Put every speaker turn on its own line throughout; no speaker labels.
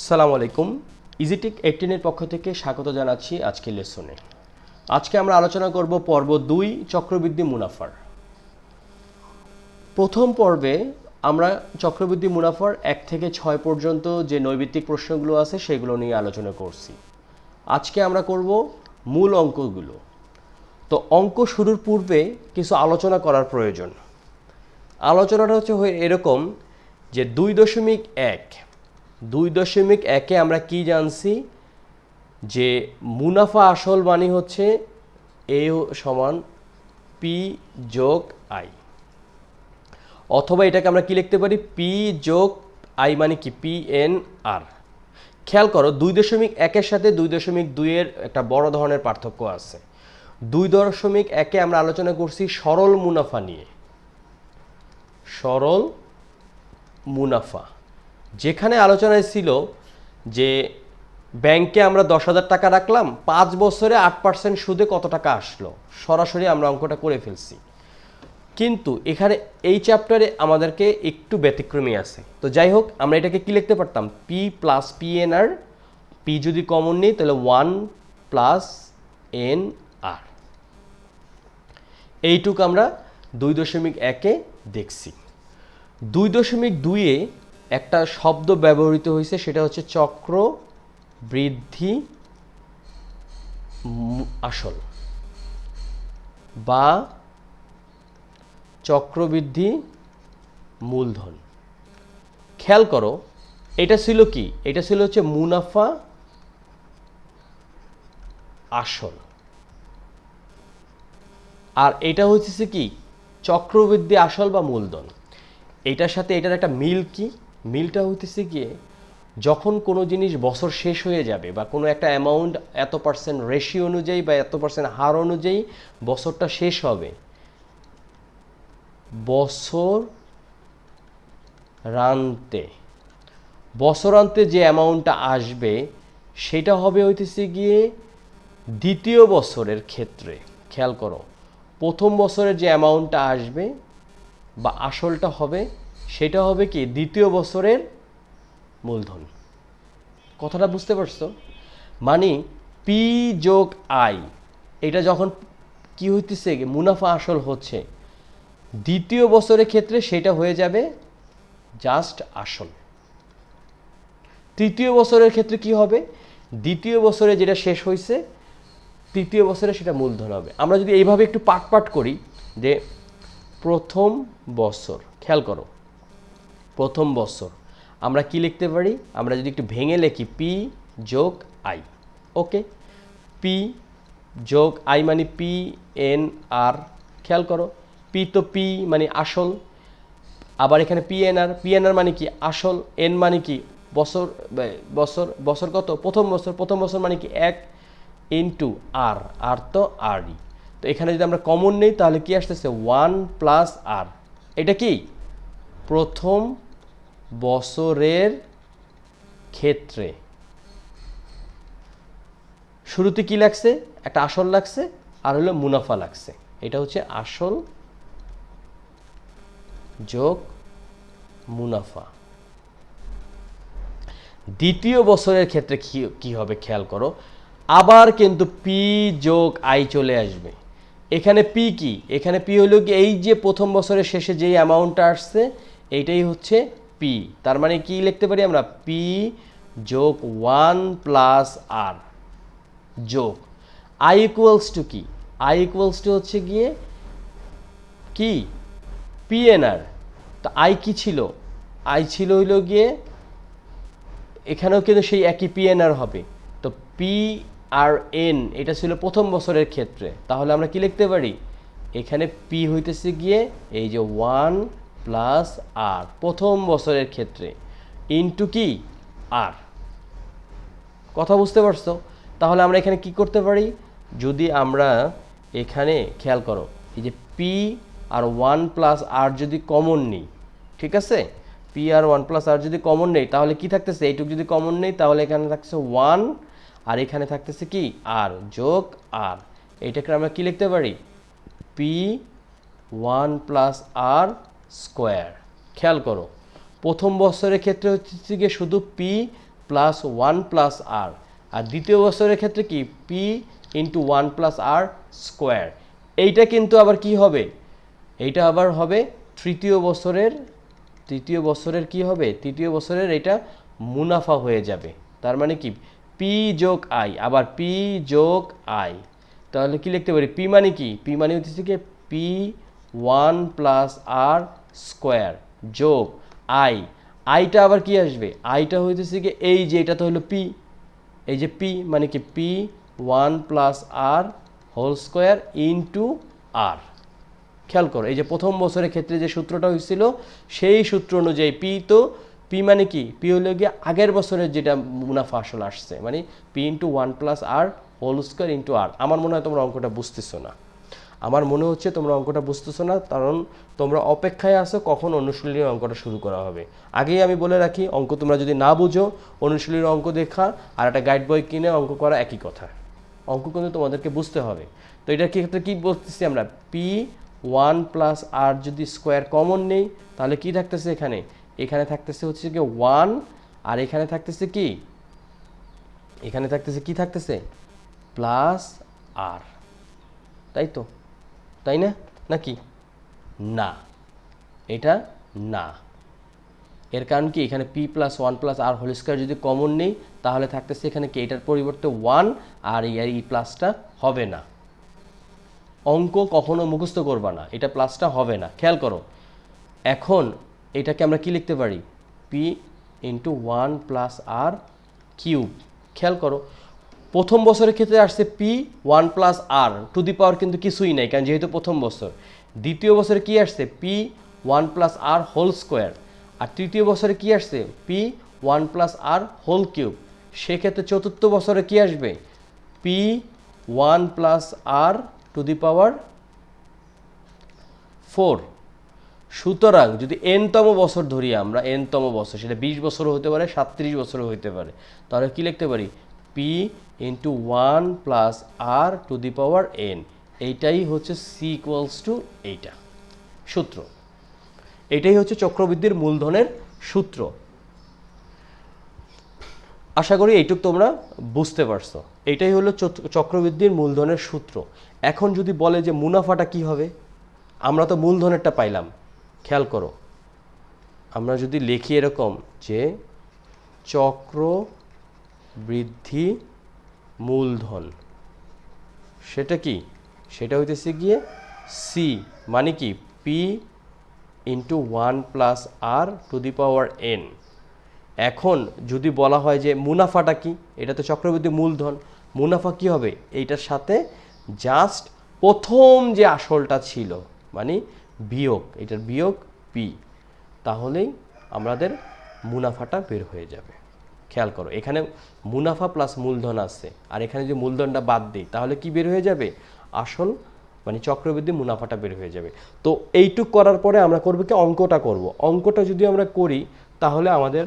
আসসালামু আলাইকুম। ইজিটেক 18 এর পক্ষ থেকে স্বাগত জানাচ্ছি আজকের লেসনে। আজকে আমরা আলোচনা করব পর্ব 2 চক্রবৃদ্ধি মুনাফার। প্রথম পর্বে আমরা চক্রবৃদ্ধি মুনাফার 1 থেকে 6 পর্যন্ত যে নৈবিত্তিক প্রশ্নগুলো আছে সেগুলো নিয়ে আলোচনা করছি। আজকে আমরা করব মূল অঙ্কগুলো। তো অঙ্ক শুরুর পূর্বে কিছু আলোচনা করার প্রয়োজন। আলোচনাটা হচ্ছে এরকম যে 2.1 আমরা কি জানছি যে মুনাফা আসল মানে হচ্ছে এ সমান পি যোগ আই, অথবা এটাকে আমরা কি লিখতে পারি পি যোগ আই মানে কি পি এন আর। খেয়াল করো 2.1 সাথে 2.2 এর একটা বড় ধরনের পার্থক্য আছে। 2.1 আমরা আলোচনা করছি সরল মুনাফা নিয়ে। সরল মুনাফা যেখানে আলোচনায় ছিল যে ব্যাংকে আমরা 10,000 টাকা রাখলাম, 5 বছরে 8% সুদে কত টাকা আসলো, সরাসরি আমরা অঙ্কটা করে ফেলছি। কিন্তু এখানে এই চ্যাপ্টারে আমাদেরকে একটু ব্যতিক্রমী আছে। তো যাই হোক, আমরা এটাকে কি লিখতে পারতাম পি প্লাস পি এন আর। পি যদি কমন নিই তাহলে 1 প্লাস এন আর। এইটুকু আমরা 2.1-এ দেখছি। 2.2-এ একটা শব্দ ব্যবহৃত হয়েছে, সেটা হচ্ছে চক্র বৃদ্ধি আসল বা চক্রবৃদ্ধি মূলধন। খেয়াল করো এটা ছিল কি, এটা ছিল হচ্ছে মুনাফা আসল, আর এটা হচ্ছে কি চক্রবৃদ্ধি আসল বা মূলধন। এটার সাথে এটার একটা মিল কি, মিলটা হইতেছে গিয়ে যখন কোনো জিনিস বছর শেষ হয়ে যাবে বা কোনো একটা অ্যামাউন্ট এত পার্সেন্ট রেশিও অনুযায়ী বা এত পার্সেন্ট হার অনুযায়ী বছরটা শেষ হবে, বছরান্তে যে অ্যামাউন্টটা আসবে সেটা হবে হইতেছে গিয়ে দ্বিতীয় বছরের ক্ষেত্রে। খেয়াল করো প্রথম বছরের যে অ্যামাউন্টটা আসবে বা আসলটা হবে সেটা হবে কি দ্বিতীয় বছরের মূলধন। কথাটা বুঝতে পারছো? মানে পি যোগ আই এটা যখন কি হইতেছে মুনাফা আসল হচ্ছে, দ্বিতীয় বছরের ক্ষেত্রে সেটা হয়ে যাবে জাস্ট আসল। তৃতীয় বছরের ক্ষেত্রে কি হবে, দ্বিতীয় বছরে যেটা শেষ হয়েছে তৃতীয় বছরে সেটা মূলধন হবে। আমরা যদি এইভাবে একটু পাট করি যে প্রথম বছর, খেয়াল করো প্রথম বছর আমরা কি লিখতে পারি, আমরা যদি একটু ভেঙে লিখি পি যোগ আই। ওকে, পি যোগ আই মানে পি এন আর। খেয়াল করো পি তো পি মানে আসল, আবার এখানে পি এন আর মানে কি আসল, এন মানে কি বছর, বছর বছর কত প্রথম বছর, প্রথম বছর মানে কি 1 ইন্টু আর, আর তো আরই। তো এখানে যদি আমরা কমন নেই তাহলে কি আসতেছে 1 প্লাস আর। এটা কি প্রথম বছরের ক্ষেত্রে শুরুতে কি লাগছে, একটা আসল লাগছে আর হলো মুনাফা লাগছে। এটা হচ্ছে আসল যোগ মুনাফা। দ্বিতীয় বছরের ক্ষেত্রে কি হবে খেয়াল করো, আবার কিন্তু পি যোগ আই চলে আসবে। এখানে পি কি, এখানে পি হলো কি এই যে প্রথম বছরের শেষে যেই অ্যামাউন্টটা আসছে এইটাই হচ্ছে পি। তার মানে কি লিখতে পারি আমরা পি যোগ 1 প্লাস আর যোগ আই ইকুয়ালস টু কি, আই ইকুয়ালস টু হচ্ছে গিয়ে কি পিএনআর। তো আই কি ছিল, আই ছিল হইল গিয়ে এখানেও কিন্তু সেই একই পিএনআর হবে। তো পি আর এন এটা ছিল প্রথম বছরের ক্ষেত্রে, তাহলে আমরা কি লিখতে পারি এখানে পি হইতেছে গিয়ে এই যে 1 প্লাস আর প্রথম বছরের ক্ষেত্রে ইনটু কি আর। কথা বুঝতে পারছো? তাহলে আমরা এখানে কি করতে পারি, যদি আমরা এখানে খেয়াল করো এই যে পি আর 1 প্লাস আর যদি কমন নিই, ঠিক আছে পি আর 1 প্লাস আর যদি কমন নেই তাহলে কি থাকতেছে, এইটুকু যদি কমন নেই তাহলে এখানে থাকছে 1 আর এখানে থাকতেছে কি আর যোগ আর। এইটাকে আমরা কি লিখতে পারি পি 1 প্লাস আর স্কোয়ার। খেয়াল করো প্রথম বছরের ক্ষেত্রে হচ্ছে গিয়ে শুধু পি প্লাস 1 প্লাস আর, আর দ্বিতীয় বছরের ক্ষেত্রে কি পি ইন্টু 1 প্লাস আর স্কোয়ার। এইটা কিন্তু আবার কি হবে, এইটা আবার হবে তৃতীয় বছরের কি হবে, তৃতীয় বছরের এটা মুনাফা হয়ে যাবে। তার মানে কি পি যোগ আই, আবার পি যোগ আই, তাহলে কি লিখতে পারি, পি মানে কি, পি মানে হচ্ছে কি পি 1 প্লাস আর স্কোয়ার যোগ আই, আইটা আবার কি আসবে, আইটা হইতেছে কি এই যে এটা তো হলো পি, এই যে পি মানে কি P 1 plus R whole square into আর। খেয়াল করো এই যে প্রথম বছরের ক্ষেত্রে যে সূত্রটা হয়েছিল সেই সূত্র অনুযায়ী পি মানে কি, পি হলো গিয়ে আগের বছরের যেটা মুনাফা আসলে আসছে, মানে P into 1 plus R whole square into আর। আমার মনে হয় তোমরা অঙ্কটা বুঝতেছো না, আমার মনে হচ্ছে তোমরা অঙ্কটা বুঝতেছো না, কারণ তোমরা অপেক্ষায় আছো কখন অনুশীলনীর অঙ্কটা শুরু করা হবে। আগেই আমি বলে রাখি, অঙ্ক তোমরা যদি না বুঝো অনুশীলনীর অঙ্ক দেখা আর একটা গাইড বই কিনে অঙ্ক করা একই কথা, অঙ্ক কিন্তু তোমাদেরকে বুঝতে হবে। তো এটার ক্ষেত্রে কী বলতেছি আমরা, পি 1 প্লাস আর যদি স্কোয়ার কমন নেই তাহলে কি থাকতেছে, এখানে থাকতেছে হচ্ছে কি 1, আর এখানে থাকতেছে কি, এখানে থাকতেছে কি থাকতেছে প্লাস আর, তাই তো, তাই না, নাকি না, এটা না। এর কারণ কি, এখানে P plus 1 plus R whole square যদি কমন নেই তাহলে থাকতেছে এখানে কি, এটার পরিবর্তে 1 আর এই প্লাসটা হবে না। অঙ্ক কখনো মুখস্থ করবা না, এটা প্লাসটা হবে না, খেয়াল করো। এখন এটাকে আমরা কি লিখতে পারি, P into 1 plus R cube. খেয়াল করো প্রথম বছরের ক্ষেত্রে আসছে P 1 plus R to the power কিন্তু কিছুই নাই, কারণ যেহেতু প্রথম বছর। দ্বিতীয় বছরে কি আসছে P 1 plus R whole square, আর তৃতীয় বছরে কি আসছে P 1 plus R whole cube. সেক্ষেত্রে চতুর্থ বছরে কি আসবে P 1 plus R to the power 4। সুতরাং যদি এনতম বছর ধরি আমরা, এনতম বছর সেটা 20 বছরও হতে পারে, 37 বছরও হতে পারে, তাহলে কি লিখতে পারি, P into 1 plus R to the power n. এইটাই হচ্ছে সি ইকুয়ালস টু এইটা সূত্র, এটাই হচ্ছে চক্রবৃদ্ধির মূলধনের সূত্র। আশা করি এইটুক তোমরা বুঝতে পারছো, এটাই হলো চক্রবৃদ্ধির মূলধনের সূত্র। এখন যদি বলে যে মুনাফাটা কি হবে, আমরা তো মূলধনেরটা পাইলাম, খেয়াল করো আমরা যদি লিখি এরকম যে চক্রবৃদ্ধি মূলধন, সেটা কি, সেটা হইতেছে গিয়ে সি মানে কি P into 1 plus R to the power n. এখন যদি বলা হয় যে মুনাফাটা কি, এটা তো চক্রবৃদ্ধি মূলধন, মুনাফা কি হবে, এইটার সাথে জাস্ট প্রথম যে আসলটা ছিল মানে বিয়োগ, এটার বিয়োগ পি, তাহলেই আমাদের মুনাফাটা বের হয়ে যাবে। খেয়াল করো এখানে মুনাফা প্লাস মূলধন আছে, আর এখানে যে মূলধনটা বাদ দিই তাহলে কি বের হয়ে যাবে, আসল মানে চক্রবৃদ্ধি মুনাফাটা বের হয়ে যাবে। তো এইটুক করার পরে আমরা করবো কি, অঙ্কটা করব। অঙ্কটা যদি আমরা করি তাহলে আমাদের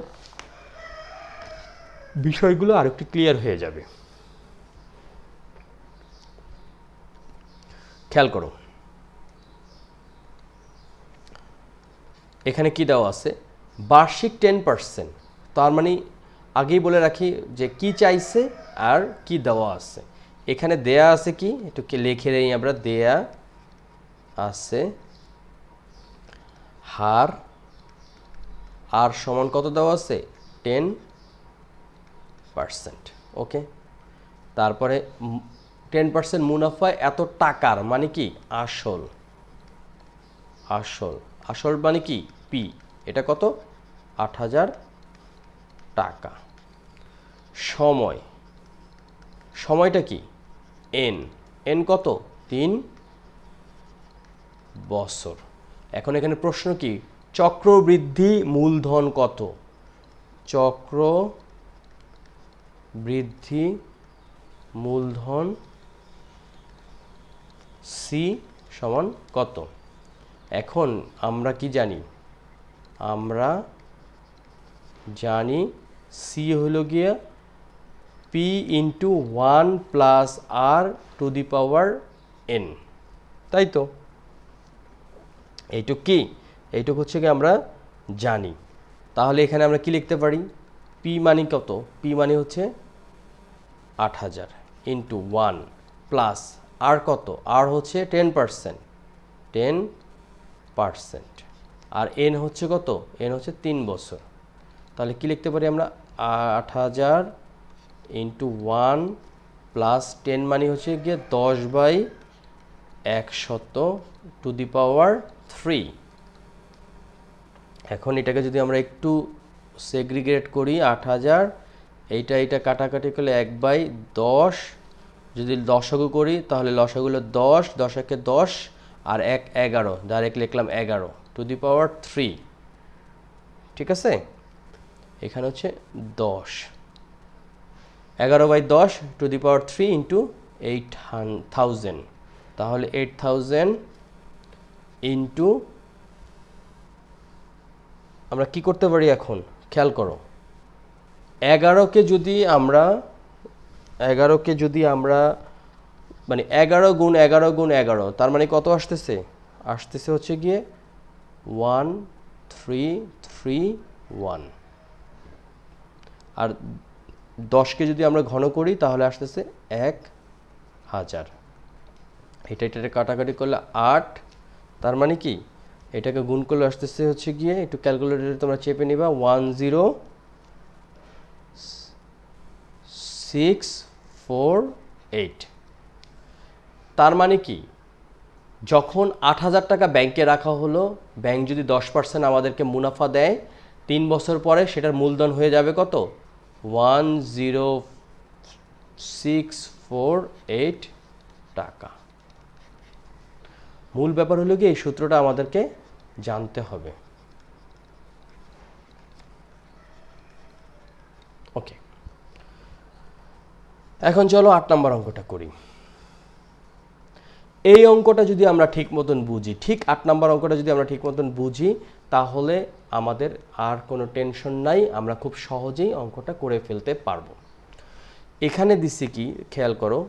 বিষয়গুলো আর একটু ক্লিয়ার হয়ে যাবে। খেয়াল করো এখানে কি দেওয়া আছে, বার্ষিক 10%, তার মানে আগেই বলে রাখি যে কি চাইছে আর কি দেওয়া আছে। এখানে দেয়া আছে কি, একটু লিখে নেই আমরা, দেয়া আছে হার, আর সমান কত দেওয়া আছে 10%, ওকে। তারপরে 10% মুনাফা এত টাকার মানে কি আসল, আসল আসল মানে কি পি, এটা কত 8,000 টাকা। সময়, সময়টা কি এন, এন কত 3 বছর। এখন এখানে প্রশ্ন কি, চক্রবৃদ্ধি মূলধন কত, চক্রবৃদ্ধি মূলধন সি সমান কত। এখন আমরা কি জানি, আমরা জানি সি হলো গিয়া P into 1 plus R to the power n, তাই তো। এইটুক কি, এইটুক হচ্ছে কি আমরা জানি। তাহলে এখানে আমরা কি লিখতে পারি, P পি মানে কত? পি মানে হচ্ছে ৮০০০ ইন্টু 1 প্লাস আর কত? আর হচ্ছে 10%, 10%, আর এন হচ্ছে কত? এন হচ্ছে ৩ বছর। তাহলে কি লিখতে পারি আমরা? ৮০০০ ইন্টু 1 প্লাস 10 মানে হচ্ছে গিয়ে 10/100^3। এখন এটাকে যদি আমরা একটু সেগ্রিগেট করি, ৮০০০ এইটা কাটাকাটি করলে 1/10, যদি লসাগু করি তাহলে লসাগুলো 10, 10 একে 10 আর 1 11, ডাইরেক্ট লিখলাম 11^3। ঠিক আছে, এখানে হচ্ছে 10, 11/10^3 ইন্টু 8000, তাহলে 8000 ইন্টু, আমরা কি করতে পারি এখন খেয়াল করো, 11কে যদি আমরা মানে 11 গুণ 11 গুণ 11, তার মানে কত আসতেছে? আসতেছে হচ্ছে গিয়ে 1331। আর 10কে যদি আমরা ঘন করি তাহলে আসতেছে 1000। এটা কাটাকাটি করলে 8, তার মানে কি এটাকে গুণ করলে আসতেছে হচ্ছে গিয়ে, একটু ক্যালকুলেটরে তোমরা চেপে নিবা, 10648। তার মানে কি, যখন ৮০০০ টাকা ব্যাংকে রাখা হলো, ব্যাংক যদি 10% আমাদেরকে মুনাফা দেয়, 3 বছর পরে সেটার মূলধন হয়ে যাবে কত? 10648 টাকা। মূল ব্যাপার হলো কি, এই সূত্রটা আমাদেরকে জানতে হবে। ওকে, এখন চলো 8 নম্বর অঙ্কটা করি। এই অঙ্কটা যদি আমরা ঠিক মতন বুঝি, ঠিক 8 নম্বর অঙ্কটা যদি আমরা ঠিক মতন বুঝি, তাহলে আমাদের আর কোনো টেনশন নাই, আমরা খুব সহজেই অঙ্কটা করে ফেলতে পারবো। এখানে দিচ্ছি কি খেয়াল করো,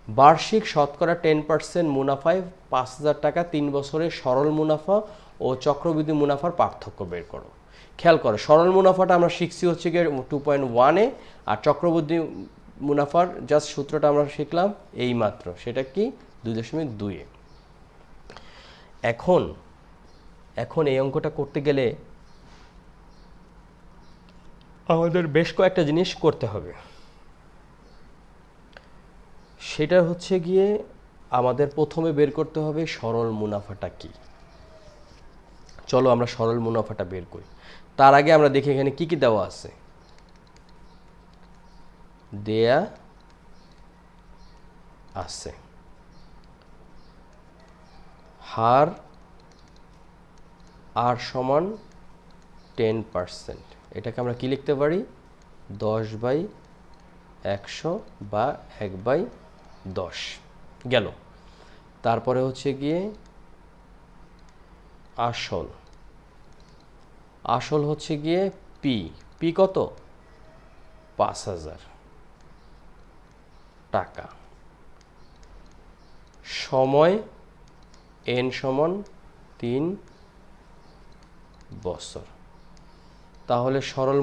বার্ষিক শতকরা 10% মুনাফায় ৫০০০ টাকা 3 বছরের সরল মুনাফা ও চক্রবৃদ্ধি মুনাফার পার্থক্য বের করো। খেয়াল করো, সরল মুনাফাটা আমরা শিখছি হচ্ছে গিয়ে 2.1-এ, আর চক্রবৃদ্ধি মুনাফার জাস্ট সূত্রটা আমরা শিখলাম এই মাত্র, সেটা কি 2.2-এ। এখন এই অঙ্কটা করতে গেলে আমাদের বেশ কয়েকটা জিনিস করতে হবে। সেটা হচ্ছে গিয়ে আমাদের প্রথমে বের করতে হবে সরল মুনাফাটা কি। চলো আমরা সরল মুনাফাটা বের করি। তার আগে আমরা দেখি এখানে কি কি দেওয়া আছে। দেয়া আছে হার আর সমান 10%, এটাকে আমরা কি লিখতে পারি? 10/100 বা 1/10 গেল। তারপরে হচ্ছে গিয়ে আসল হচ্ছে গিয়ে পি কত? 5000 টাকা। সময় এন সমান 3 বছর। তাহলে সরল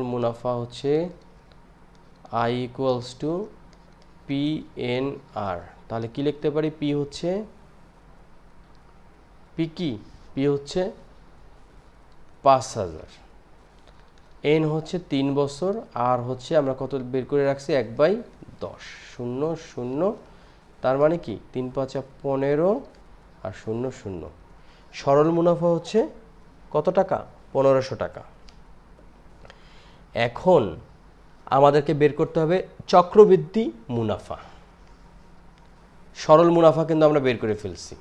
মুনাফা হচ্ছে I equals to PNR। তাহলে কি লিখতে পারি? পি হচ্ছে পি হচ্ছে 5000, এন হচ্ছে 3 বছর, আর হচ্ছে আমরা কত বের করে রাখছি? 1/10, 0 0, তার মানে কি 3 5 15 আর 0 0। সরল মুনাফা হচ্ছে কত টাকা? 1500 টাকা। এখন আমাদেরকে বের করতে হবে চক্রবৃদ্ধি মুনাফা। সরল মুনাফা কিন্তু আমরা বের করে ফেলছি।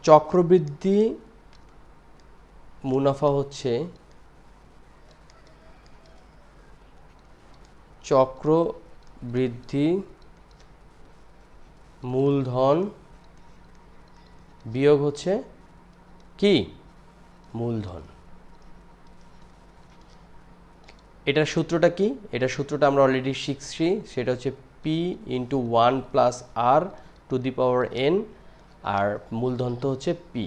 চক্রবৃদ্ধি মুনাফা হচ্ছে চক্রবৃদ্ধি মূলধন বিয়োগ হচ্ছে কি? মূলধন। এটার সূত্রটা কি? এটার সূত্রটা আমরা অলরেডি শিখছি, সেটা হচ্ছে পি × 1 + r⁴ আর মূলধন তো হচ্ছে পি।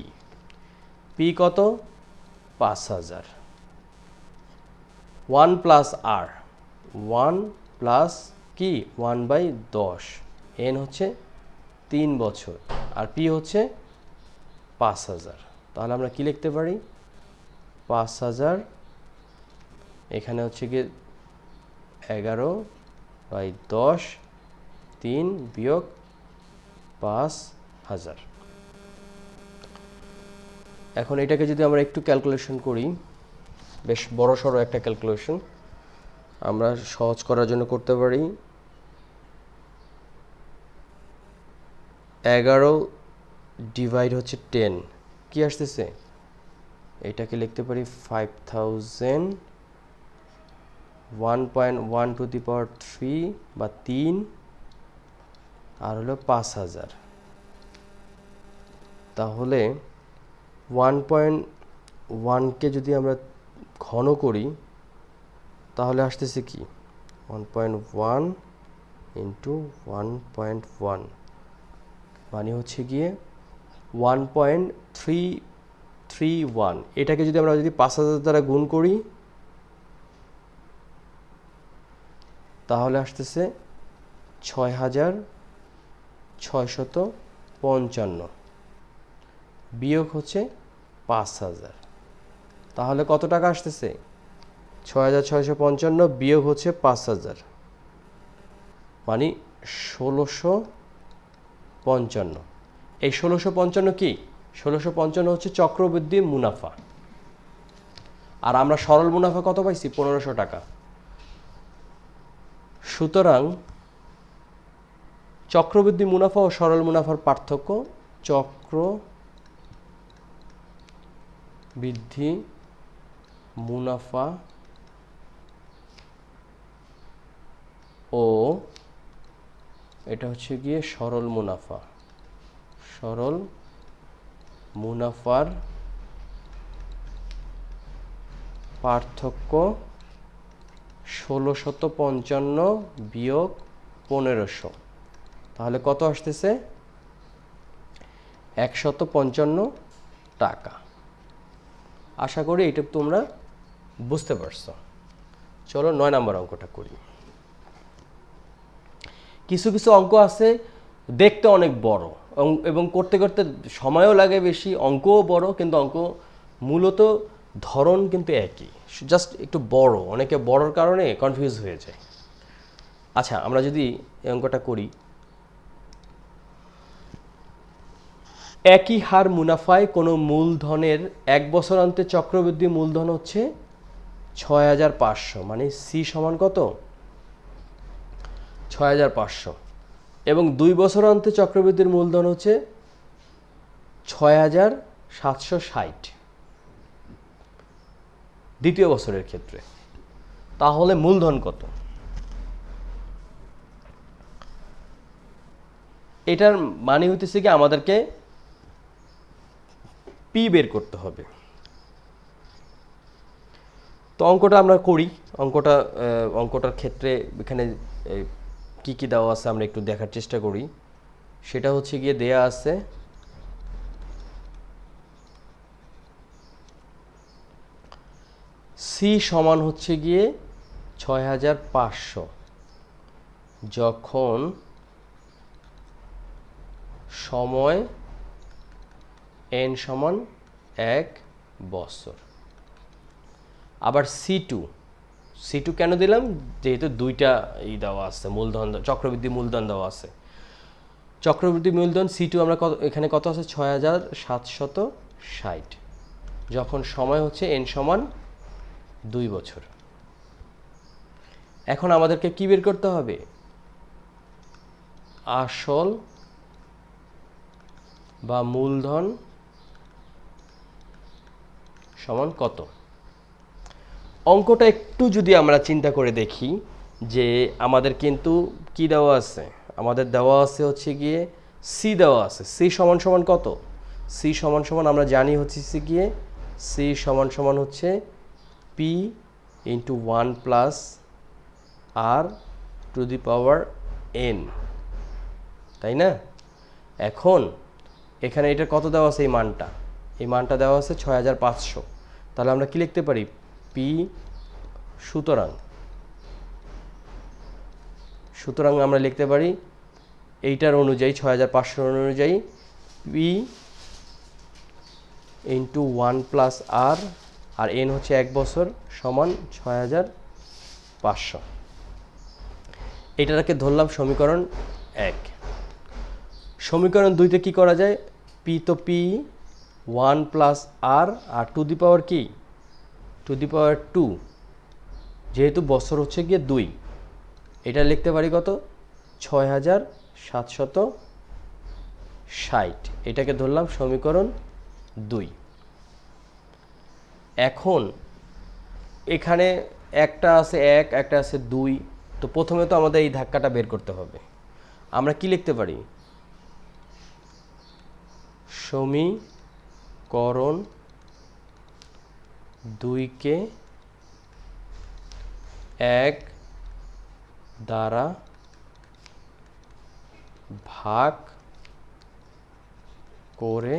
পি কত 5000 1 প্লাস আর 1 প্লাস কি 1/10 এন হচ্ছে 3 বছর আর পি হচ্ছে 5000 তাহলে আমরা কি লিখতে পারি 5000 এখানে হচ্ছে কি 11/10 3 বিয়োগ 5000 এখন এটাকে যদি আমরা একটু ক্যালকুলেশন করি বেশ বড় সড়ো একটা ক্যালকুলেশন আমরা সহজ করার জন্য করতে পারি 11 ডিভাইড হচ্ছে 10 কি আসতেছে এটাকে লিখতে পারি 5000 1.1 টু দি পাওয়ার 3 বা 3 আর হলো 5000 তাহলে 1.1 কে যদি আমরা ঘন করি তাহলে আসতেছে কি 1.1 ইন্টু 1.1 মানে হচ্ছে গিয়ে 1.331 এটাকে যদি আমরা 5000 দ্বারা গুণ করি তাহলে আসতেছে 6655 বিয়োগ হচ্ছে 5000 তাহলে কত টাকা আসতেছে 6655 বিয়োগ হচ্ছে 5000 মানে 1655 এই 1655 কি 1655 হচ্ছে চক্রবৃদ্ধি মুনাফা আর আমরা সরল মুনাফা কত পাইছি 1500 টাকা সুতরাং চক্রবৃদ্ধি মুনাফা ও সরল মুনাফার পার্থক্য চক্রবৃদ্ধি মুনাফা ও এটা হচ্ছে গিয়ে সরল মুনাফার পার্থক্য 1655 বিয়োগ 1500 তাহলে কত আসতেছে 155 টাকা আশা করি এটা তোমরা বুঝতে পারছো চলো 9 নম্বর অঙ্কটা করি কিছু কিছু অঙ্ক আছে দেখতে অনেক বড় এবং করতে করতে সময়ও লাগে বেশি অঙ্কও বড় কিন্তু অঙ্ক মূলত ধরন কিন্তু একই জাস্ট একটু বড় অনেকে বড়র কারণে কনফিউজ হয়ে যায় আচ্ছা আমরা যদি এই অঙ্কটা করি একই হার মুনাফায় কোনো মূলধনের 1 বছর অন্তে চক্রবৃদ্ধি মূলধন হচ্ছে 6500 মানে সি সমান কত 6500 এবং 2 বছর অন্তে চক্রবৃদ্ধির মূলধন হচ্ছে 6760 দ্বিতীয় বছরের ক্ষেত্রে তাহলে মূলধন কত এটার মানে হইতেছে কি আমাদেরকে পি বের করতে হবে তো অঙ্কটা আমরা করি অঙ্কটার ক্ষেত্রে এখানে কি কি দেওয়া আছে আমরা একটু দেখার চেষ্টা করি সেটা হচ্ছে গিয়ে দেয়া আছে সি সমান হচ্ছে গিয়ে 6500 যখন সময় এন সমান 1 বছর আবার সি টু কেন দিলাম যেহেতু দুইটা দেওয়া আছে মূলধন চক্রবৃদ্ধি মূলধন দেওয়া আছে চক্রবৃদ্ধি মূলধন সি টু আমরা এখানে কত আছে 6760 যখন সময় হচ্ছে এন সমান 2 বছর এখন আমাদেরকে কি বের করতে হবে আসল বা মূলধন সমান কত অঙ্কটা একটু যদি আমরা চিন্তা করে দেখি যে আমাদের কিন্তু কি দেওয়া আছে আমাদের দেওয়া আছে হচ্ছে গিয়ে সি দেওয়া আছে সি সমান সমান কত সি সমান সমান আমরা জানি হচ্ছে গিয়ে সি সমান সমান হচ্ছে P into 1 plus R to the power n তাই না এখন এখানে এটা কত দেওয়া আছে এই মানটা এই মানটা দেওয়া আছে 6500। তাহলে আমরা কি লিখতে পারি? পি সুতরাং আমরা লিখতে পারি এইটার অনুযায়ী 6500 অনুযায়ী পি ইন্টু 1+r, আর এন হচ্ছে 1 বছর, সমান 6500। এটাকে ধরলাম সমীকরণ 1। সমীকরণ 2তে কি করা যায়? পি তো P, 1+r, R to the পাওয়ার কি? টু দি পাওয়ার 2, যেহেতু বছর হচ্ছে গিয়ে 2, এটা লিখতে পারি কত? 6760। এটাকে ধরলাম সমীকরণ 2। এখন এখানে একটা আছে 1, একটা আছে 2, তো প্রথমে তো আমাদের এই ধাক্কাটা বের করতে হবে। আমরা কি লিখতে পারি? সমীকরণ 2কে 1 দ্বারা ভাগ করে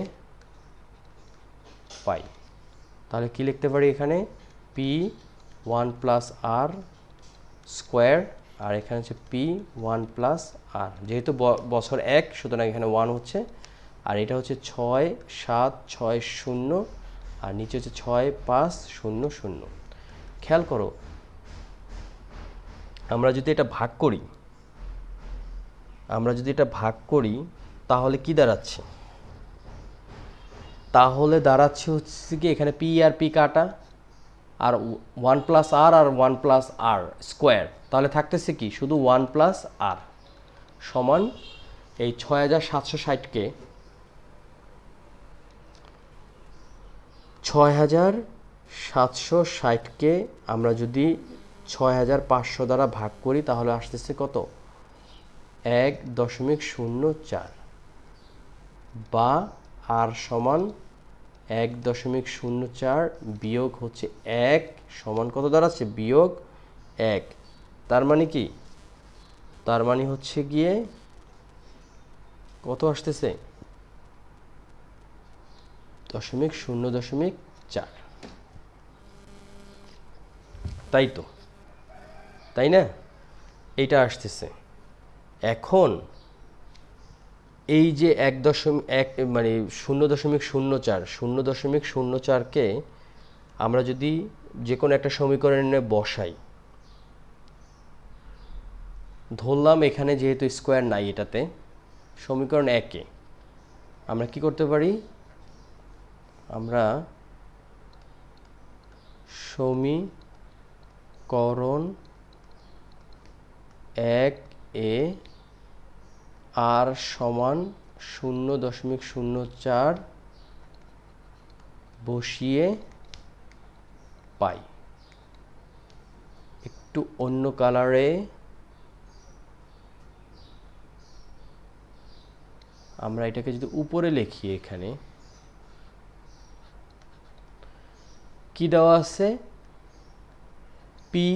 পাই। তাহলে কি লিখতে পারি এখানে? পি 1+r স্কোয়ার, আর এখানে হচ্ছে পি 1+r, যেহেতু বছর 1 সুতরাং এখানে 1 হচ্ছে, আর এটা হচ্ছে 6760, আর নিচে হচ্ছে 6500। খেয়াল করো, আমরা যদি এটা ভাগ করি তাহলে কি দাঁড়াচ্ছে? তাহলে দাঁড়াচ্ছে হচ্ছে কি, এখানে পি আর পি কাটা, আর 1+r আর 1+r স্কোয়ার, তাহলে থাকতেছে কি? শুধু 1+r, সমান এই 6760কে 6760কে আমরা যদি 6500 দ্বারা ভাগ করি তাহলে আসতেছে কত? 1.04, বা আর সমান 1.04 বিয়োগ হচ্ছে 1 সমান কত দাঁড়াচ্ছে? বিয়োগ 1। তার মানে কি? তার মানে হচ্ছে গিয়ে কত আসতেছে? 0.04। তাই তো, তাই না? এইটা আসতেছে। এখন এই যে 1.1 মানে 0.04কে আমরা যদি যে কোনো একটা সমীকরণে বসাই, ধরলাম এখানে যেহেতু স্কোয়ার নাই এটাতে, সমীকরণ 1-এ আমরা কি করতে পারি? আমরা সমীকরণ 1-এ আর সমান 0.04 বসিয়ে পাই। একটু অন্য কালারে আমরা এটাকে যদি উপরে লিখি, এখানে কি দেওয়া আছে? পি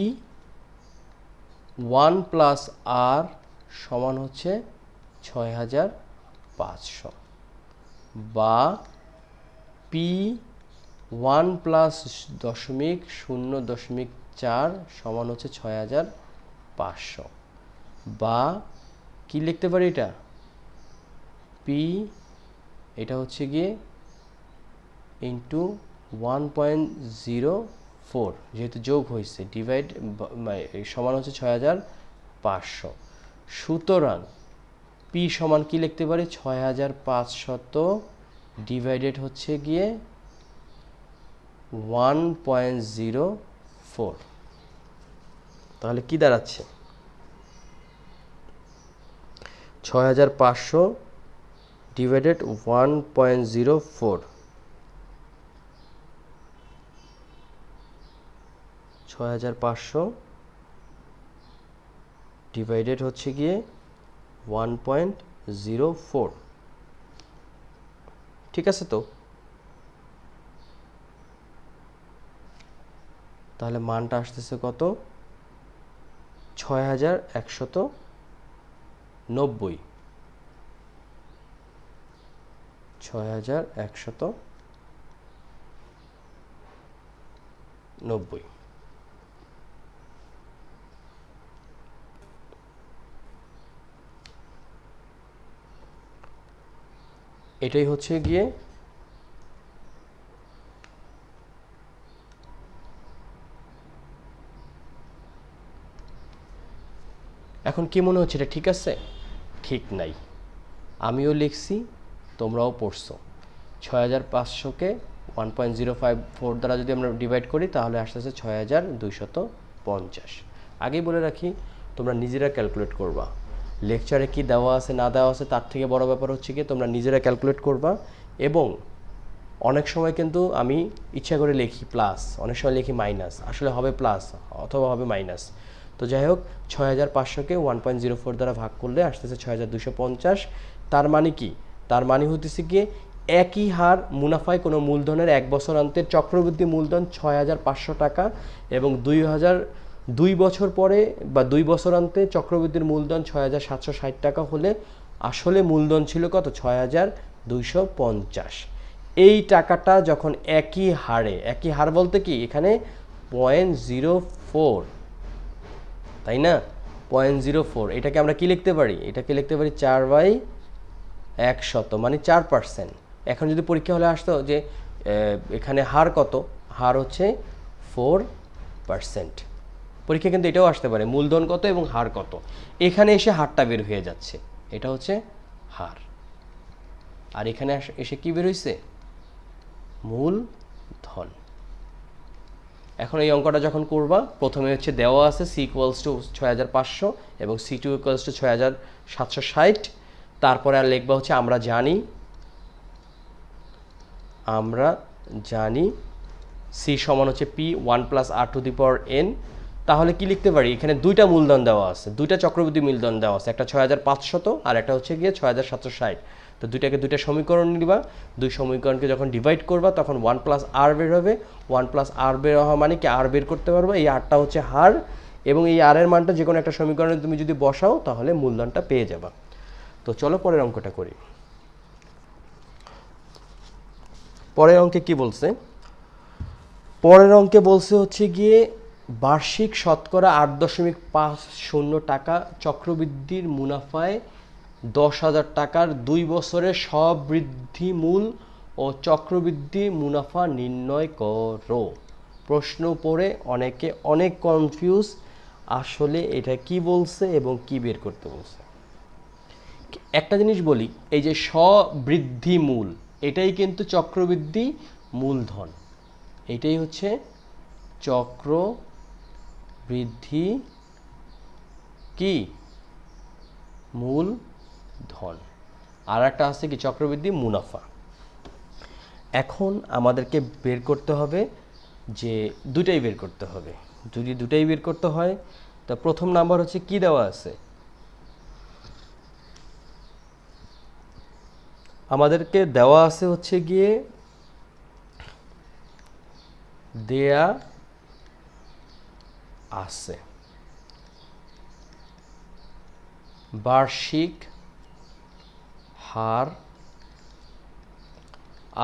1+r সমান হচ্ছে 6500, বা পি 1+0.04 সমান হচ্ছে 6500, বা কি লিখতে পারি এটা? পি এটা হচ্ছে গিয়ে ইন্টু 1.04, যেহেতু যোগ হয়েছে, ডিভাইড সমান হচ্ছে 6500। সুতরাং পি সমান কি লিখতে পারি? 6500 ডিভাইডেড হচ্ছে গিয়ে 1.04। তাহলে কি দাঁড়াচ্ছে? 6500 ডিভাইডেড 1.04, 6500 ডিভাইডেড হচ্ছে গিয়ে 1.04। ঠিক আছে তো? তাহলে মানটা আসতেছে কত? 6190। 90। এটাই হচ্ছে গিয়ে এখন কি মনে হচ্ছে এটা ঠিক আছে? ঠিক নাই। আমিও লিখছি, তোমরাও পড়ছো। 6500কে 1.054 দ্বারা যদি আমরা ডিভাইড করি তাহলে আসতেছে 6250। আগেই বলে রাখি, তোমরা নিজেরা ক্যালকুলেট করবা। লেকচারে কি দেওয়া আছে না দেওয়া আছে তার থেকে বড় ব্যাপার হচ্ছে কি তোমরা নিজেরা ক্যালকুলেট করবা। এবং অনেক সময় কিন্তু আমি ইচ্ছা করে লিখি প্লাস, অনেক সময় লিখি মাইনাস, আসলে হবে প্লাস অথবা হবে মাইনাস। তো যাই হোক, 6500কে 1.04 দ্বারা ভাগ করলে আসতেছে 6250। তার মানে কি? তার মানে হতেছে গিয়ে একই হার মুনাফায় কোনো মূলধনের 1 বছর অন্তের চক্রবৃদ্ধি মূলধন 6500 টাকা এবং 2 বছর পরে বা 2 বছর অন্তে চক্রবৃদ্ধির মূলধন 6760 টাকা হলে আসলে মূলধন ছিল কত? 6250। এই টাকাটা যখন একই হার বলতে কি এখানে 0.04, তাই না? 0.04, এটাকে আমরা কি লিখতে পারি? এটাকে লিখতে পারি 4/100, মানে 4%। এখন যদি পরীক্ষা হলে আসতো যে এখানে হার কত, হার হচ্ছে 4%। পরীক্ষা কিন্তু এটাও আসতে পারে মূলধন কত এবং হার কত। এখানে এসে হারটা বের হয়ে যাচ্ছে, এটা হচ্ছে হার। আর এখানে এসে কি বের হয়েছে? মূলধন। এখন এই অঙ্কটা যখন করবা, প্রথমে হচ্ছে দেওয়া আছে C = 6500 এবং C2 = 6760। তারপরে আর লিখবা হচ্ছে আমরা জানি C সমান হচ্ছে P1 + R⁴ তাহলে কি লিখতে পারি? এখানে দুইটা মূলধন দেওয়া আছে, দুইটা চক্রবৃদ্ধি মূলধন দেওয়া আছে, একটা 6500 আর একটা হচ্ছে গিয়ে 6760। তো দুইটাকে দুইটা সমীকরণ নিবা, দুই সমীকরণকে যখন ডিভাইড করবা তখন 1 + R বের হবে। 1 + R বের হওয়া মানে কি R বের করতে পারবা, এই Rটা হচ্ছে হার এবং এই R এর মানটা যে কোনো একটা সমীকরণে তুমি যদি বসাও তাহলে মূলধনটা পেয়ে যাবা। তো চলো পরের অঙ্কটা করি। পরের অঙ্কে কি বলছে? পরের অঙ্কে বলছে হচ্ছে গিয়ে বার্ষিক শতকরা 8.50 টাকা চক্রবৃদ্ধির মুনাফায় 10,000 টাকার 2 বছরের সবৃদ্ধি মূল ও চক্রবৃদ্ধি মুনাফা নির্ণয় করো। প্রশ্ন পড়ে অনেকে অনেক কনফিউজ, আসলে এটা কি বলছে এবং কি বের করতে বলছে। একটা জিনিস বলি, এই যে সবৃদ্ধি মূল, এটাই কিন্তু চক্রবৃদ্ধি মূলধন, এটাই হচ্ছে চক্রবৃদ্ধি কি মূলধন। আর একটা আছে কি চক্রবৃদ্ধি মুনাফা। এখন আমাদেরকে বের করতে হবে যে দুটাই বের করতে হবে। যদি দুটাই বের করতে হয় তা প্রথম নাম্বার হচ্ছে কি দেওয়া আছে? আমাদেরকে দেওয়া আছে হচ্ছে গিয়ে দেয়া আছে বার্ষিক হার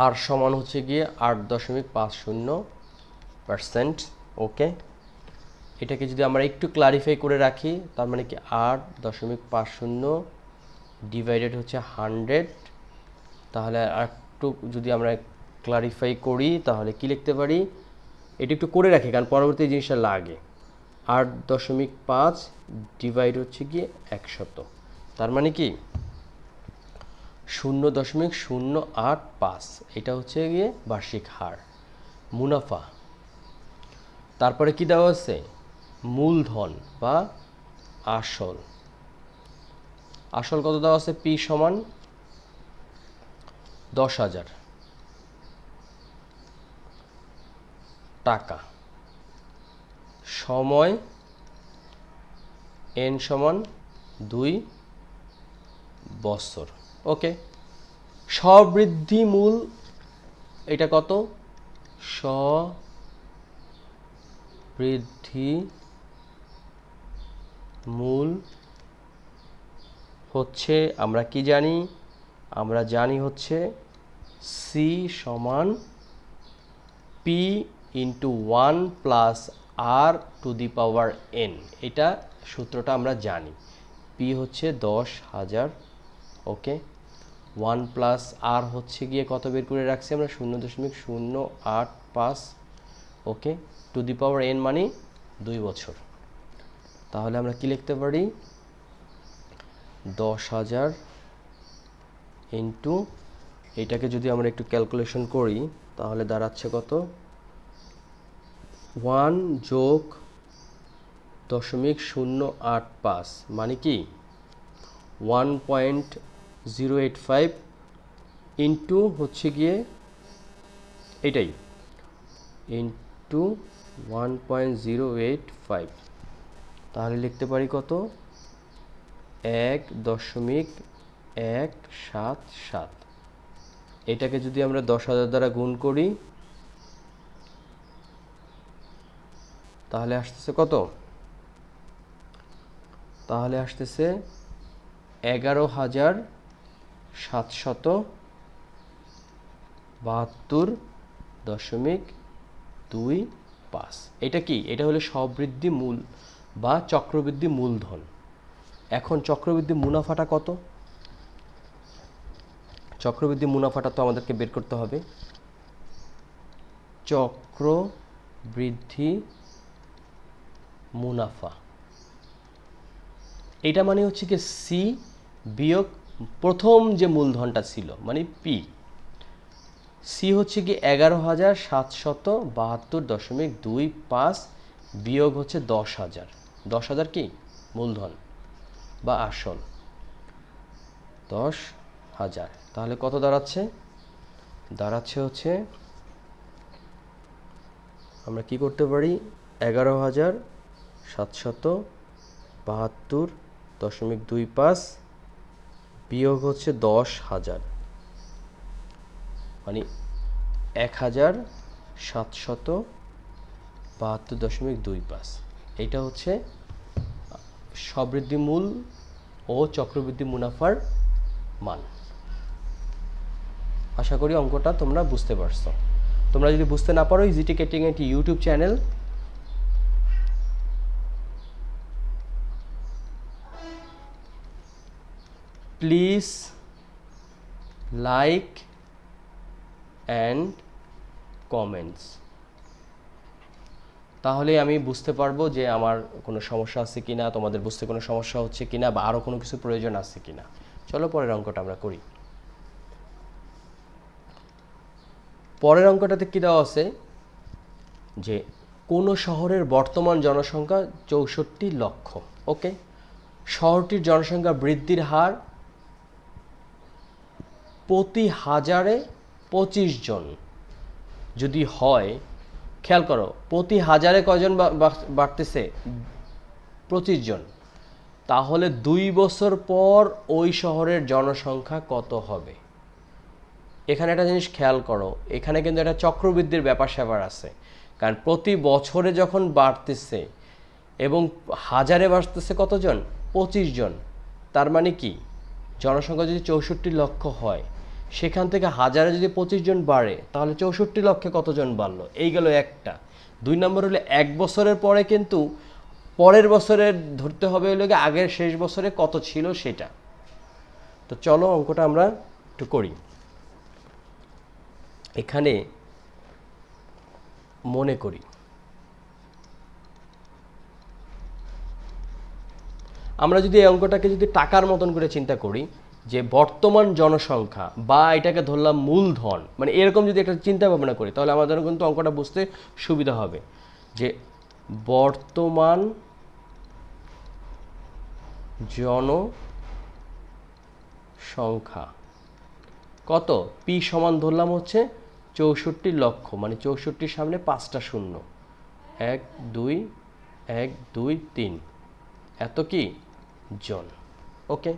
আর সমান হচ্ছে গিয়ে 8.50%। ওকে, এটাকে যদি আমরা একটু ক্লারিফাই করে রাখি, তার মানে কি 8.50 ডিভাইডেড হচ্ছে 100। তাহলে একটু যদি আমরা ক্লারিফাই করি তাহলে কি লিখতে পারি? এটা একটু করে রাখি কারণ পরবর্তী জিনিসটা লাগে। 8.5 ডিভাইড হচ্ছে গিয়ে 100, তার মানে কি 0.085। এটা হচ্ছে গিয়ে বার্ষিক হার। মুনাফা, তারপরে কি দেওয়া আছে? মূলধন বা আসল। আসল কত দেওয়া আছে? P সমান 10,000 টাকা, সময় N সমান 2 বছর। ওকে, সবৃদ্ধি মূল এটা কত? সবৃদ্ধি মূল হচ্ছে, আমরা কি জানি? আমরা জানি হচ্ছে C সমান P into 1 plus R to the power n. এটা সূত্রটা আমরা জানি। পি হচ্ছে 10,000, ওকে। 1 প্লাস আর হচ্ছে গিয়ে কত বের করে রাখছি আমরা, 0.085, ওকে। টু দি পাওয়ার এন মানে 2 বছর। তাহলে আমরা কি লিখতে পারি, 10,000 ইন্টু, এটাকে যদি আমরা একটু ক্যালকুলেশন করি তাহলে দাঁড়াচ্ছে কত, 1 যোগ 0.085 মানে কি 1.085 ইন্টু হচ্ছে গিয়ে এটাই, ইন্টু 1.085, তাহলে লিখতে পারি কত, 1.177। এটাকে যদি আমরা 10,000 দ্বারা গুণ করি তাহলে আসতেছে কত, তাহলে আসতেছে 11,772.25। এটা কি, এটা হলো সবৃদ্ধি মূল বা চক্রবৃদ্ধি মূলধন। এখন চক্রবৃদ্ধি মুনাফাটা কত, চক্রবৃদ্ধি মুনাফাটা তো আমাদেরকে বের করতে হবে। চক্রবৃদ্ধি মুনাফা, এটা মানে হচ্ছে কি সি বিয়োগ প্রথম যে মূলধনটা ছিল মানে পি। সি হচ্ছে কি 11,772.25 বিয়োগ হচ্ছে 10,000। 10,000 কি মূলধন বা আসল, 10,000। তাহলে কত দাঁড়াচ্ছে, দাঁড়াচ্ছে হচ্ছে, আমরা কি করতে পারি, 11,772.25 বিয়োগ হচ্ছে 10,000 মানে 1,772.25। এইটা হচ্ছে সবৃদ্ধি মূল ও চক্রবৃদ্ধি মুনাফার মান। আশা করি অঙ্কটা তোমরা বুঝতে পারছো। তোমরা যদি বুঝতে না পারো, ইজি টিকেটিং একটি YouTube channel, please like and comments, তাহলে আমি বুঝতে পারবো যে আমার কোনো সমস্যা আছে কিনা, তোমাদের বুঝতে কোনো সমস্যা হচ্ছে কিনা, বা আরও কোনো কিছু প্রয়োজন আছে কিনা। চলো পরের অঙ্কটা আমরা করি। পরের অঙ্কটাতে কী দেওয়া আছে, যে কোনো শহরের বর্তমান জনসংখ্যা 64 লক্ষ, ওকে। শহরটির জনসংখ্যা বৃদ্ধির হার প্রতি হাজারে 25 জন যদি হয়, খেয়াল করো প্রতি হাজারে কয়জন বাড়তেছে, 25 জন, তাহলে 2 বছর পর ওই শহরের জনসংখ্যা কত হবে। এখানে একটা জিনিস খেয়াল করো, এখানে কিন্তু একটা চক্রবৃদ্ধির ব্যাপার স্যাপার আছে, কারণ প্রতি বছরে যখন বাড়তেছে এবং হাজারে বাড়তেছে কতজন, 25 জন, তার মানে কি জনসংখ্যা যদি 64 লক্ষ হয়, সেখান থেকে হাজারে যদি 25 জন বাড়ে, তাহলে 64 লক্ষে কতজন বাড়লো, এই গেল একটা। 2 নম্বর হলে 1 বছরের পরে কিন্তু পরের বছরের ধরতে হবে হলো আগের শেষ বছরে কত ছিল সেটা। তো চলো অঙ্কটা আমরা একটু করি। এখানে মনে করি আমরা যদি এই অঙ্কটাকে যদি টাকার মতন করে চিন্তা করি, যে বর্তমান জনসংখ্যা বা এটাকে ধরলাম মূলধন, মানে এরকম যদি একটা চিন্তা ভাবনা করি, তাহলে আমাদের কিন্তু অঙ্কটা বুঝতে সুবিধা হবে। যে বর্তমান জনসংখ্যা কত, পি সমান ধরলাম হচ্ছে 64 লক্ষ, মানে 64 সামনে 5টা শূন্য, 1 2 1 2 3, এত কি জন, ওকে।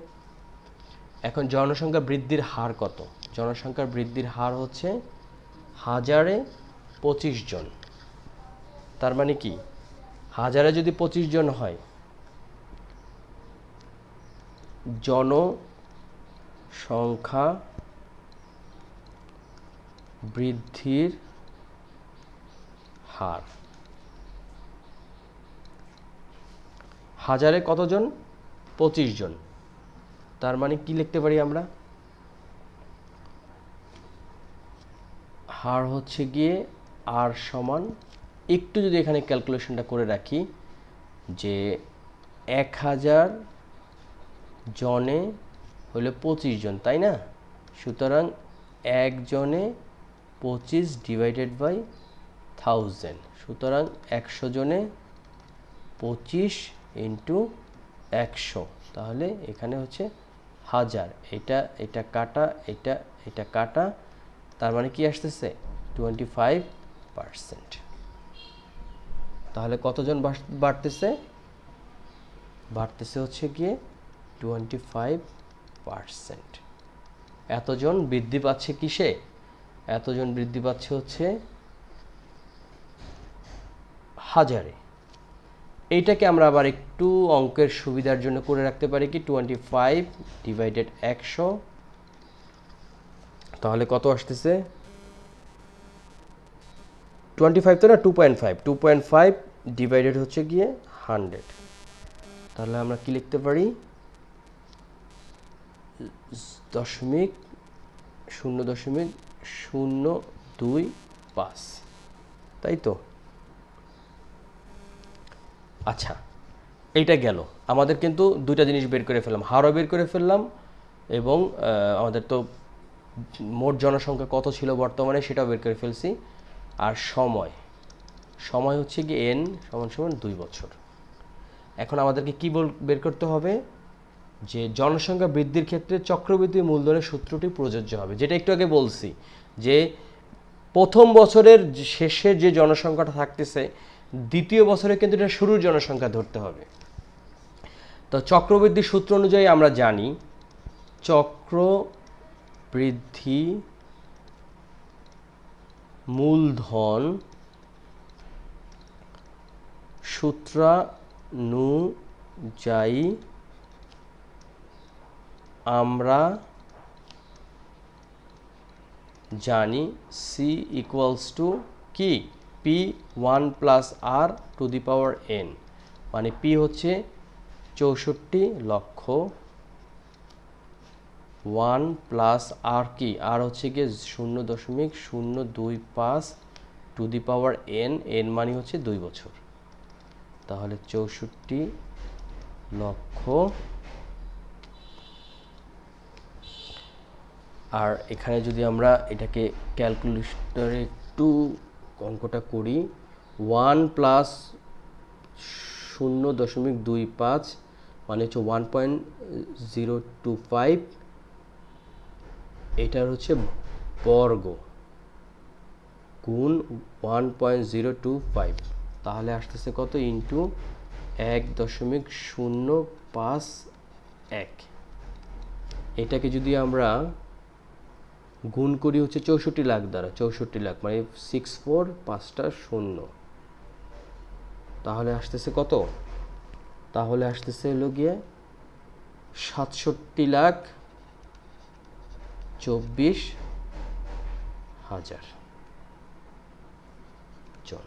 এখন জনসংখ্যা বৃদ্ধির হার কত, জনসংখ্যার বৃদ্ধির হার হচ্ছে হাজারে 25 জন, তার মানে কি হাজারে যদি 25 জন হয়, জনসংখ্যা বৃদ্ধির হার। হাজারে কতজন? 25 জন। তার মানে কি লিখতে পারি আমরা? হার হচ্ছে গিয়ে আর সমান, একটু যদি এখানে ক্যালকুলেশনটা করে রাখি যে 1000 জনে হলো 25 জন, তাই না? সুতরাং 1 জনে 25 ডিভাইডেড বাই 1000, সুতরাং 100 জনে 25 ইন্টু 100, তাহলে এখানে হচ্ছে 1000। এটা কাটা, এটা কাটা, তার মানে কি আসতেছে? 25%। তাহলে কতজন বাড়তেছে? বাড়তেছে হচ্ছে গিয়ে 25%। এতজন বৃদ্ধি পাচ্ছে কিসে? এতজন বৃদ্ধি পাচ্ছে হচ্ছে হাজারে। এইটাকে আমরা আবার একটু অঙ্কের সুবিধার জন্য করে রাখতে পারি কি 25 ডিভাইডেড 100, তাহলে কত আসতেছে? 25 তো না, 2.5 ডিভাইডেড হচ্ছে গিয়ে 100। তাহলে আমরা কি লিখতে পারি? 0.025, তাই তো? আচ্ছা, এইটা গেল। আমাদের কিন্তু দুইটা জিনিস বের করে ফেললাম, হারও বের করে ফেললাম এবং আমাদের তো মোট জনসংখ্যা কত ছিল বর্তমানে সেটাও বের করে ফেলছি। আর সময় হচ্ছে কি n সমান 2 বছর। এখন আমাদেরকে কি বের করতে হবে? যে জনসংখ্যা বৃদ্ধির ক্ষেত্রে চক্রবৃদ্ধি মূলধনের সূত্রটি প্রযোজ্য হবে, যেটা একটু আগে বলছি যে প্রথম বছরের শেষের যে জনসংখ্যাটা থাকতেছে, দ্বিতীয় বছরে কিন্তু এটা শুরুর জনসংখ্যা ধরতে হবে। তো চক্রবৃদ্ধি সূত্র অনুযায়ী আমরা জানি চক্রবৃদ্ধি মূলধন সূত্রানুযায়ী আমরা জানি C ইকুয়ালস টু কি? P1 plus R two the power n, মানে P হচ্ছে 64 লক্ষ, 1 প্লাস R কি? R হচ্ছে গিয়ে 0.025 two the power n, n মানে হচ্ছে 2 বছর। তাহলে 64 লক্ষ, আর এখানে যদি আমরা এটাকে ক্যালকুলেটরে একটু অঙ্কটা করি, 1 প্লাস 0.25 মানে হচ্ছে 1.025, এটার হচ্ছে বর্গ গুণ 1.025, তাহলে আসতেছে কত? ইন্টু 1.051। এটাকে যদি আমরা গুণ করি হচ্ছে 64 লাখ দ্বারা, 64 লাখ মানে 64 5টা 0, তাহলে আসতেছে কত? তাহলে আসতেছে হলো গিয়ে 67,24,000 জন।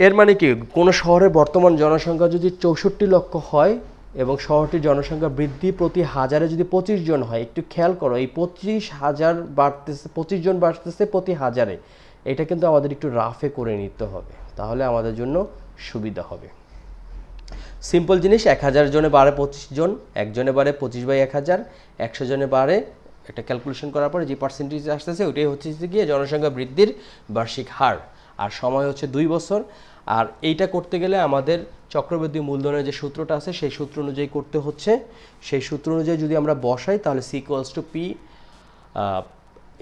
এর মানে কি? কোনো শহরে বর্তমান জনসংখ্যা যদি 64 লক্ষ হয় এবং শহরটির জনসংখ্যা বৃদ্ধি প্রতি হাজারে যদি 25 জন হয়, একটু খেয়াল করো, এই 25,000 বাড়তেছে, 25 জন বাড়তেছে প্রতি হাজারে, এটা কিন্তু আমাদের একটু রাফে করে নিতে হবে, তাহলে আমাদের জন্য সুবিধা হবে। সিম্পল জিনিস, 1000 জনে বাড়ে 25 জন, একজনে বাড়ে 25/1000, 100 জনে বাড়ে, একটা ক্যালকুলেশন করার পরে যে পার্সেন্টেজ আসতেছে ওইটাই হচ্ছে গিয়ে জনসংখ্যা বৃদ্ধির বার্ষিক হার, আর সময় হচ্ছে 2 বছর। আর এইটা করতে গেলে আমাদের চক্রবৃদ্ধি মূলধনের যে সূত্রটা আছে সেই সূত্র অনুযায়ী করতে হচ্ছে। সেই সূত্র অনুযায়ী যদি আমরা বসাই তাহলে C equals to P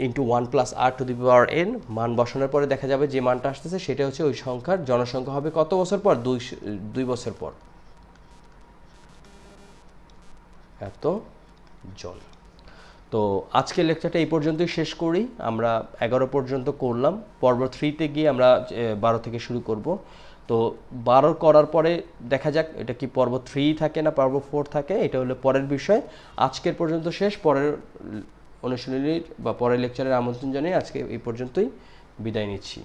into 1 plus R two the power n, মান বসানোর পরে দেখা যাবে যে মানটা আসতেছে সেটা হচ্ছে ওই সংখ্যার জনসংখ্যা হবে কত বছর পর? 2 বছর পর এত জন। তো আজকের লেকচারটা এই পর্যন্তই শেষ করি। আমরা 11 পর্যন্ত করলাম, পর্ব 3-তে গিয়ে আমরা 12 থেকে শুরু করব। তো 12 করার পরে দেখা যাক এটা কি পর্ব 3 থাকে না পর্ব 4 থাকে, এটা হলো পরের বিষয়। আজকের পর্যন্ত শেষ, পরের অনুশীলনীর বা পরের লেকচারের আমন্ত্রণ জানিয়ে আজকে এই পর্যন্তই বিদায় নিচ্ছি।